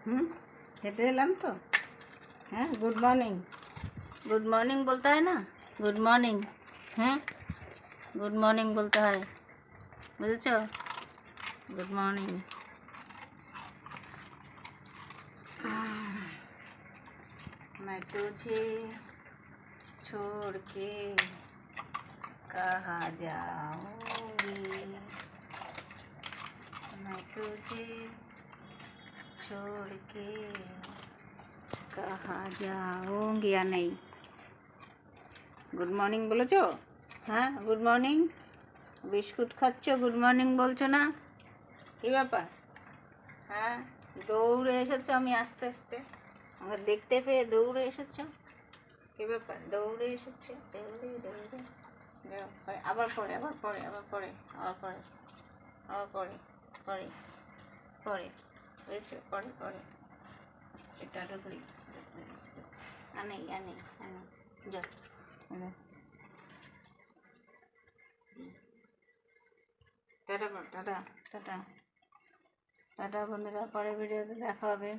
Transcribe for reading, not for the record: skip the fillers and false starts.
हेटे एलाम तो हाँ good morning बोलता है ना, गुड मॉर्निंग। हैं गुड मॉर्निंग बोलता है, बुझेছো? Good morning. मैं तुझे छोड़ के कहाँ जाऊंगी, मैं तुझे छोड़ के कहाँ जाऊंगी। या नहीं, गुड मॉर्निंग बोलेছো? हाँ गुड मॉर्निंग। बिस्कुट खाচ্ছো, गुड मॉर्निंग बोलছো ना, কি ব্যাপার? হ্যাঁ দৌড়ে এসেছো, আমি আস্তে আস্তে আমাকে দেখতে পেয়ে দৌড়ে এসেছো, কি ব্যাপার? দৌড়ে এসেছো, দৌড়ে দৌড়ে যাও, আবার পরে আবার পরে আবার পরে আবার পরে আবার পরে পরে পরে বুঝেছো? পরে পরে সেটা ঢুকলি আনেই আনেই আনে যাও। টাটা টাটা টাটা টাটা বন্ধুরা, পরের ভিডিওতে দেখা হবে।